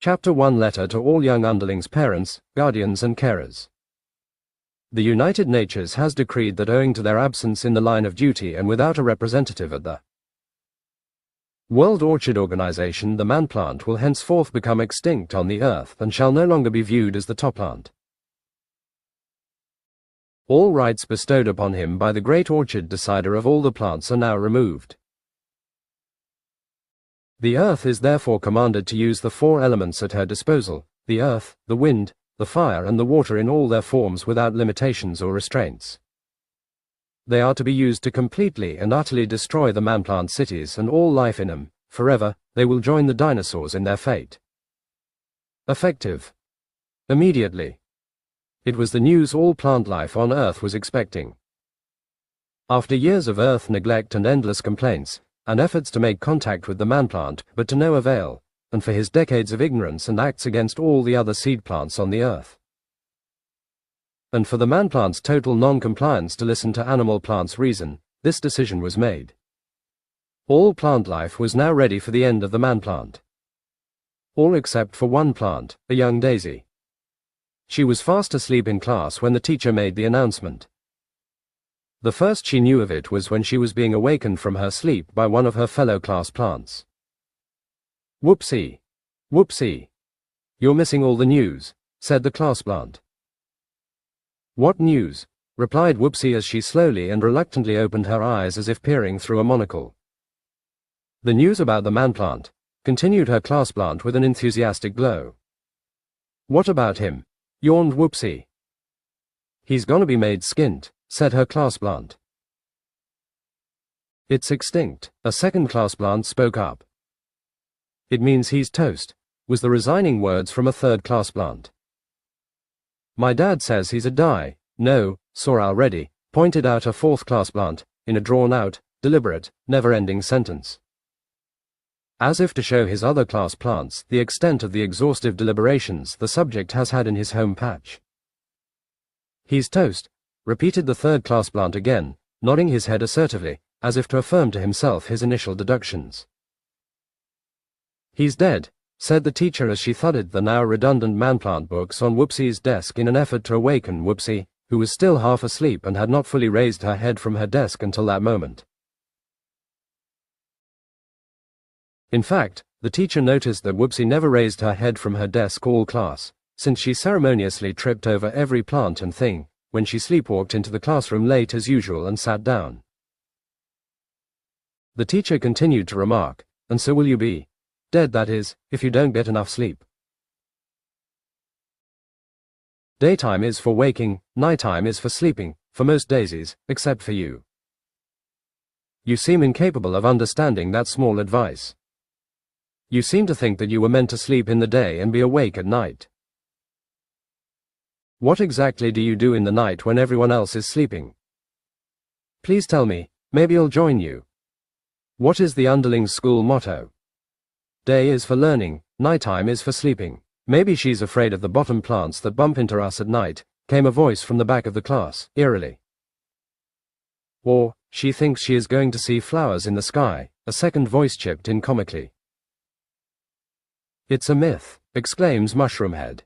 Chapter 1 Letter to all young underlings' parents, guardians and carers. The United Nations has decreed that owing to their absence in the line of duty and without a representative at the World Orchid Organization, the man plant will henceforth become extinct on the earth and shall no longer be viewed as the top plant. All rights bestowed upon him by the great orchid decider of all the plants are now removed. The earth is therefore commanded to use the four elements at her disposal, the earth, the wind, the fire and the water in all their forms without limitations or restraints. They are to be used to completely and utterly destroy the man-plant cities and all life in them. Forever, they will join the dinosaurs in their fate. Effective. Immediately. It was the news all plant life on Earth was expecting. After years of Earth neglect and endless complaints, and efforts to make contact with the man-plant, but to no avail, and for his decades of ignorance and acts against all the other seed plants on the earth. And for the man-plant's total non-compliance to listen to animal plants' reason, this decision was made. All plant life was now ready for the end of the man-plant. All except for one plant, a young daisy. She was fast asleep in class when the teacher made the announcement. The first she knew of it was when she was being awakened from her sleep by one of her fellow class plants. "Whoopsie! Whoopsie! You're missing all the news," said the class plant. "What news?" replied Whoopsie as she slowly and reluctantly opened her eyes as if peering through a monocle. "The news about the man-plant," continued her class plant with an enthusiastic glow. "What about him?" yawned Whoopsie. "He's gonna be made skint," said her class plant. "It's extinct," a second class plant spoke up. "It means he's toast," was the resigning words from a third class plant. "My dad says he's a die, no, sore already," pointed out a fourth class plant, in a drawn-out, deliberate, never-ending sentence. As if to show his other class plants the extent of the exhaustive deliberations the subject has had in his home patch. "He's toast," repeated the third class plant again, nodding his head assertively, as if to affirm to himself his initial deductions. "He's dead," said the teacher as she thudded the now redundant man-plant books on Whoopsie's desk in an effort to awaken Whoopsie, who was still half asleep and had not fully raised her head from her desk until that moment. In fact, the teacher noticed that Whoopsie never raised her head from her desk all class, since she ceremoniously tripped over every plant and thing, when she sleepwalked into the classroom late as usual and sat down. The teacher continued to remark, "And so will you be. Dead, that is, if you don't get enough sleep. Daytime is for waking, nighttime is for sleeping, for most daisies, except for you. You seem incapable of understanding that small advice. You seem to think that you were meant to sleep in the day and be awake at night. What exactly do you do in the night when everyone else is sleeping? Please tell me, maybe I'll join you. What is the underling's school motto? Day is for learning, nighttime is for sleeping. Maybe she's afraid of the bottom plants that bump into us at night," came a voice from the back of the class, eerily. "Or, she thinks she is going to see flowers in the sky," a second voice chipped in comically. "It's a myth," exclaims Mushroomhead.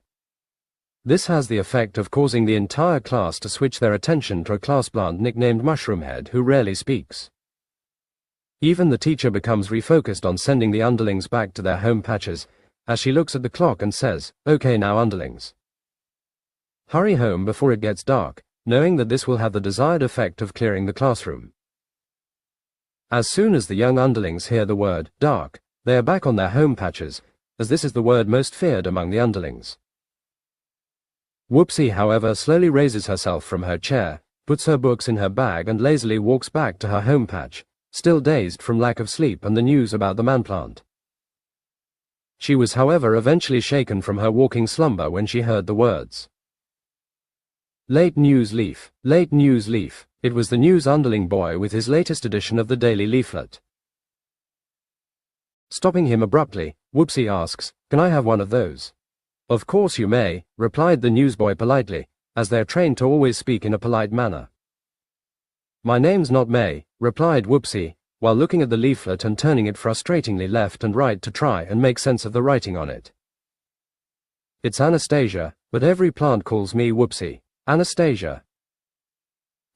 This has the effect of causing the entire class to switch their attention to a class plant nicknamed Mushroomhead who rarely speaks. Even the teacher becomes refocused on sending the underlings back to their home patches, as she looks at the clock and says, "Okay now underlings. Hurry home before it gets dark," knowing that this will have the desired effect of clearing the classroom. As soon as the young underlings hear the word, dark, they are back on their home patches, as this is the word most feared among the underlings. Whoopsie, however, slowly raises herself from her chair, puts her books in her bag and lazily walks back to her home patch, still dazed from lack of sleep and the news about the man-plant. She was, however, eventually shaken from her walking slumber when she heard the words. Late news leaf, late news leaf. It was the news underling boy with his latest edition of the daily leaflet. Stopping him abruptly, Whoopsie asks, "Can I have one of those?" "Of course you may," replied the newsboy politely, as they're trained to always speak in a polite manner. "My name's not May," replied Whoopsie, while looking at the leaflet and turning it frustratingly left and right to try and make sense of the writing on it. It's Anastasia, but every plant calls me Whoopsie. Anastasia.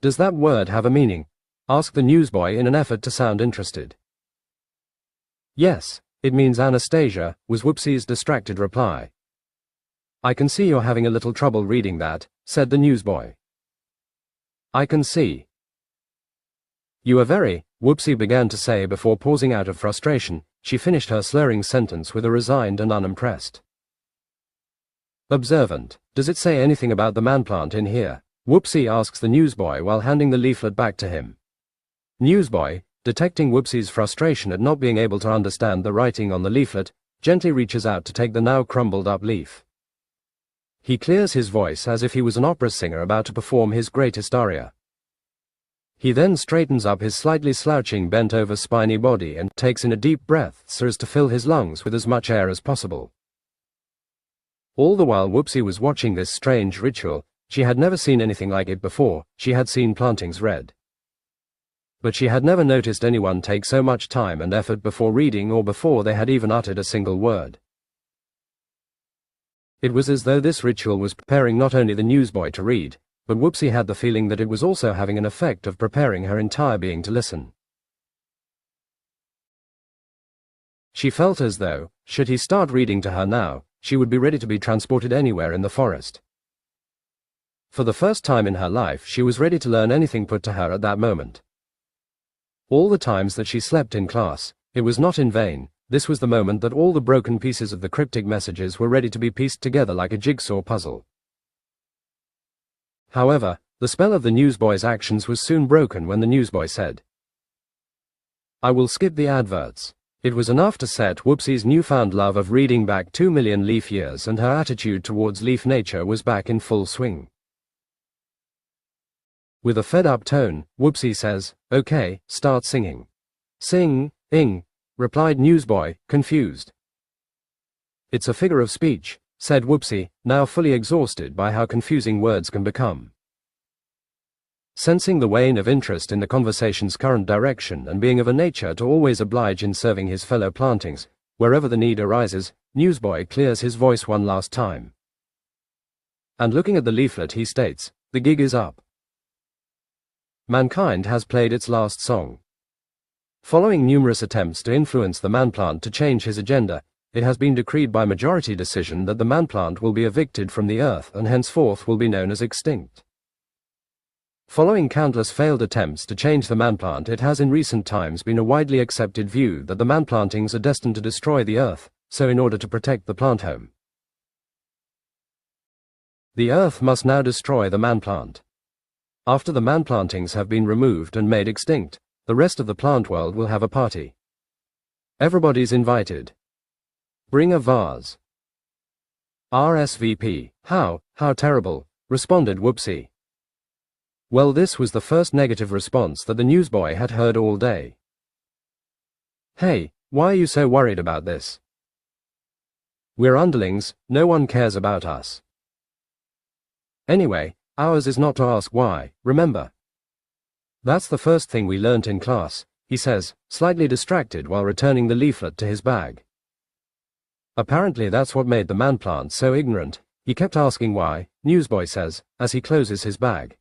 Does that word have a meaning? Asked the newsboy in an effort to sound interested. Yes, it means Anastasia, was Whoopsie's distracted reply. I can see you're having a little trouble reading that, said the newsboy. I can see. You are very, Whoopsie began to say before pausing out of frustration. She finished her slurring sentence with a resigned and unimpressed. Observant, does it say anything about the manplant in here? Whoopsie asks the newsboy while handing the leaflet back to him. Newsboy, detecting Whoopsie's frustration at not being able to understand the writing on the leaflet, gently reaches out to take the now crumbled up leaf. He clears his voice as if he was an opera singer about to perform his greatest aria. He then straightens up his slightly slouching bent-over spiny body and takes in a deep breath so as to fill his lungs with as much air as possible. All the while Whoopsie was watching this strange ritual, she had never seen anything like it before. She had seen plantings read, but she had never noticed anyone take so much time and effort before reading or before they had even uttered a single word. It was as though this ritual was preparing not only the newsboy to read, but Whoopsie had the feeling that it was also having an effect of preparing her entire being to listen. She felt as though, should he start reading to her now, she would be ready to be transported anywhere in the forest. For the first time in her life, she was ready to learn anything put to her at that moment. All the times that she slept in class, it was not in vain. This was the moment that all the broken pieces of the cryptic messages were ready to be pieced together like a jigsaw puzzle. However, the spell of the newsboy's actions was soon broken when the newsboy said, I will skip the adverts. It was enough to set Whoopsie's newfound love of reading back 2 million leaf years, and her attitude towards leaf nature was back in full swing. With a fed-up tone, Whoopsie says, Okay, start singing. Sing-ing, replied newsboy, confused. It's a figure of speech, said Whoopsie, now fully exhausted by how confusing words can become. Sensing the wane of interest in the conversation's current direction and being of a nature to always oblige in serving his fellow plantings, wherever the need arises, newsboy clears his voice one last time. And looking at the leaflet he states, the gig is up. Mankind has played its last song. Following numerous attempts to influence the manplant to change his agenda, it has been decreed by majority decision that the manplant will be evicted from the earth and henceforth will be known as extinct. Following countless failed attempts to change the manplant, it has in recent times been a widely accepted view that the manplantings are destined to destroy the earth, so in order to protect the plant home, the earth must now destroy the manplant. After the manplantings have been removed and made extinct, the rest of the plant world will have a party. Everybody's invited. Bring a vase. RSVP. How terrible, responded Whoopsie. Well, this was the first negative response that the newsboy had heard all day. Hey, why are you so worried about this? We're underlings, no one cares about us. Anyway, ours is not to ask why, remember. That's the first thing we learnt in class, he says, slightly distracted while returning the leaflet to his bag. Apparently that's what made the manplant so ignorant. He kept asking why, newsboy says, as he closes his bag.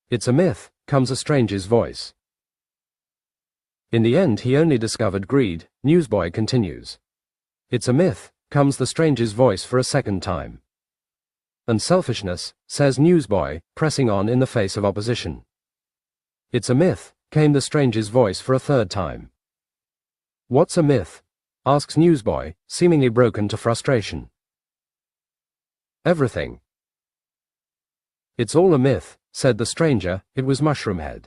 It's a myth, comes a stranger's voice. In the end he only discovered greed, newsboy continues. It's a myth, comes the stranger's voice for a second time. And selfishness, says newsboy, pressing on in the face of opposition. It's a myth, came the stranger's voice for a third time. What's a myth? Asks newsboy, seemingly broken to frustration. Everything. It's all a myth, said the stranger. It was Mushroomhead.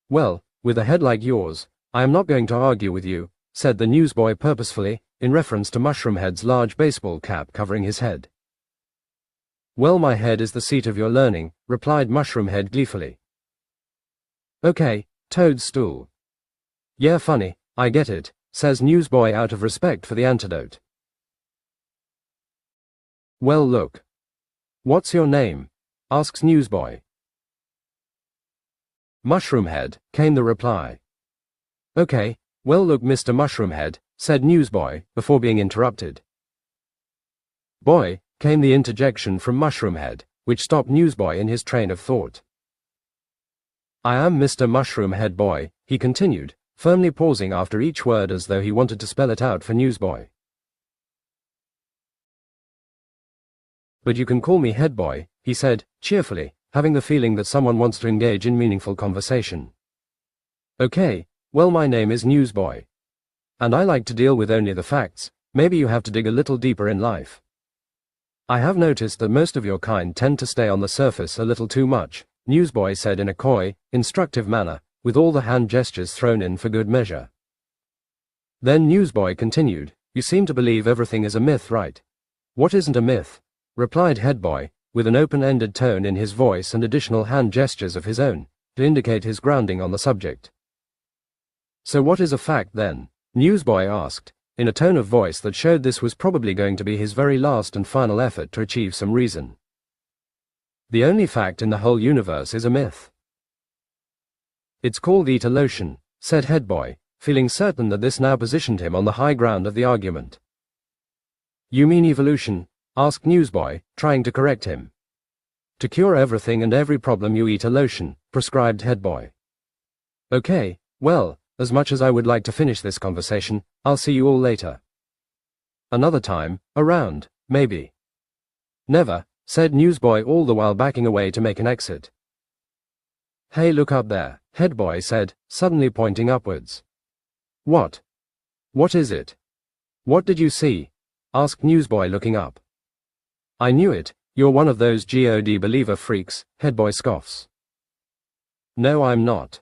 Well, with a head like yours, I am not going to argue with you, said the newsboy purposefully, in reference to Mushroomhead's large baseball cap covering his head. Well, my head is the seat of your learning, replied Mushroomhead gleefully. Okay, toadstool. Yeah, funny, I get it, says newsboy out of respect for the antidote. Well, look. What's your name? Asks newsboy. Mushroomhead, came the reply. Okay, well look, Mr. Mushroomhead, said newsboy, before being interrupted. Boy, came the interjection from Mushroomhead, which stopped Newsboy in his train of thought. I am Mr. Mushroomhead Boy, he continued, firmly pausing after each word as though he wanted to spell it out for Newsboy. But you can call me Headboy, he said, cheerfully, having the feeling that someone wants to engage in meaningful conversation. Okay, well, my name is Newsboy. And I like to deal with only the facts. Maybe you have to dig a little deeper in life. I have noticed that most of your kind tend to stay on the surface a little too much, Newsboy said in a coy, instructive manner, with all the hand gestures thrown in for good measure. Then Newsboy continued, you seem to believe everything is a myth, right? What isn't a myth? Replied Headboy, with an open-ended tone in his voice and additional hand gestures of his own, to indicate his grounding on the subject. So what is a fact then? Newsboy asked, in a tone of voice that showed this was probably going to be his very last and final effort to achieve some reason. The only fact in the whole universe is a myth. It's called evolution, said Headboy, feeling certain that this now positioned him on the high ground of the argument. You mean evolution? Asked Newsboy, trying to correct him. To cure everything and every problem you eat a lotion, prescribed Headboy. Okay, well, as much as I would like to finish this conversation, I'll see you all later. Another time, around, maybe. Never, said Newsboy, all the while backing away to make an exit. Hey, look up there, Headboy said, suddenly pointing upwards. What? What is it? What did you see? Asked Newsboy, looking up. I knew it, you're one of those God believer freaks, Headboy scoffs. No, I'm not.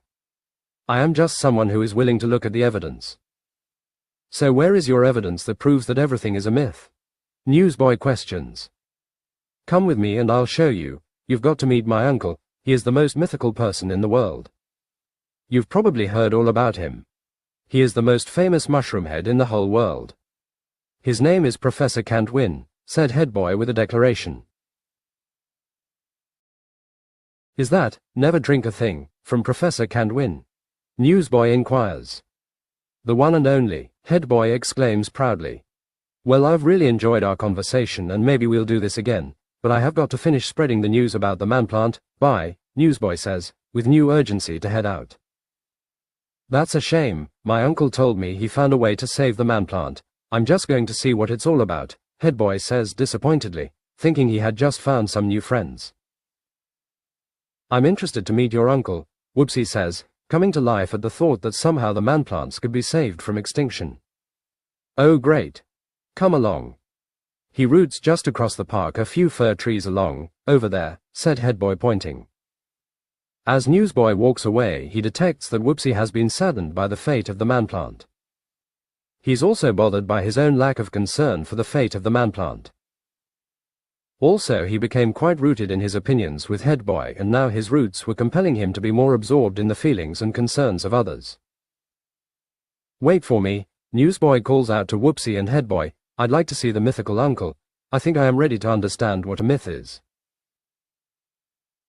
I am just someone who is willing to look at the evidence. So where is your evidence that proves that everything is a myth? Newsboy questions. Come with me and I'll show you. You've got to meet my uncle, he is the most mythical person in the world. You've probably heard all about him. He is the most famous mushroomhead in the whole world. His name is Professor Can't Win, said Headboy with a declaration. Is that, never drink a thing, from Professor Can't Win? Newsboy inquires. The one and only, Headboy exclaims proudly. Well, I've really enjoyed our conversation and maybe we'll do this again, but I have got to finish spreading the news about the man-plant. Bye, Newsboy says, with new urgency to head out. That's a shame, my uncle told me he found a way to save the man-plant. I'm just going to see what it's all about, Headboy says disappointedly, thinking he had just found some new friends. I'm interested to meet your uncle, Whoopsie says, coming to life at the thought that somehow the man-plants could be saved from extinction. Oh great. Come along. He roots just across the park, a few fir trees along, over there, said Headboy, pointing. As Newsboy walks away, he detects that Whoopsie has been saddened by the fate of the man-plant. He's also bothered by his own lack of concern for the fate of the man-plant. Also, he became quite rooted in his opinions with Headboy, and now his roots were compelling him to be more absorbed in the feelings and concerns of others. Wait for me, Newsboy calls out to Whoopsie and Headboy, I'd like to see the mythical uncle. I think I am ready to understand what a myth is.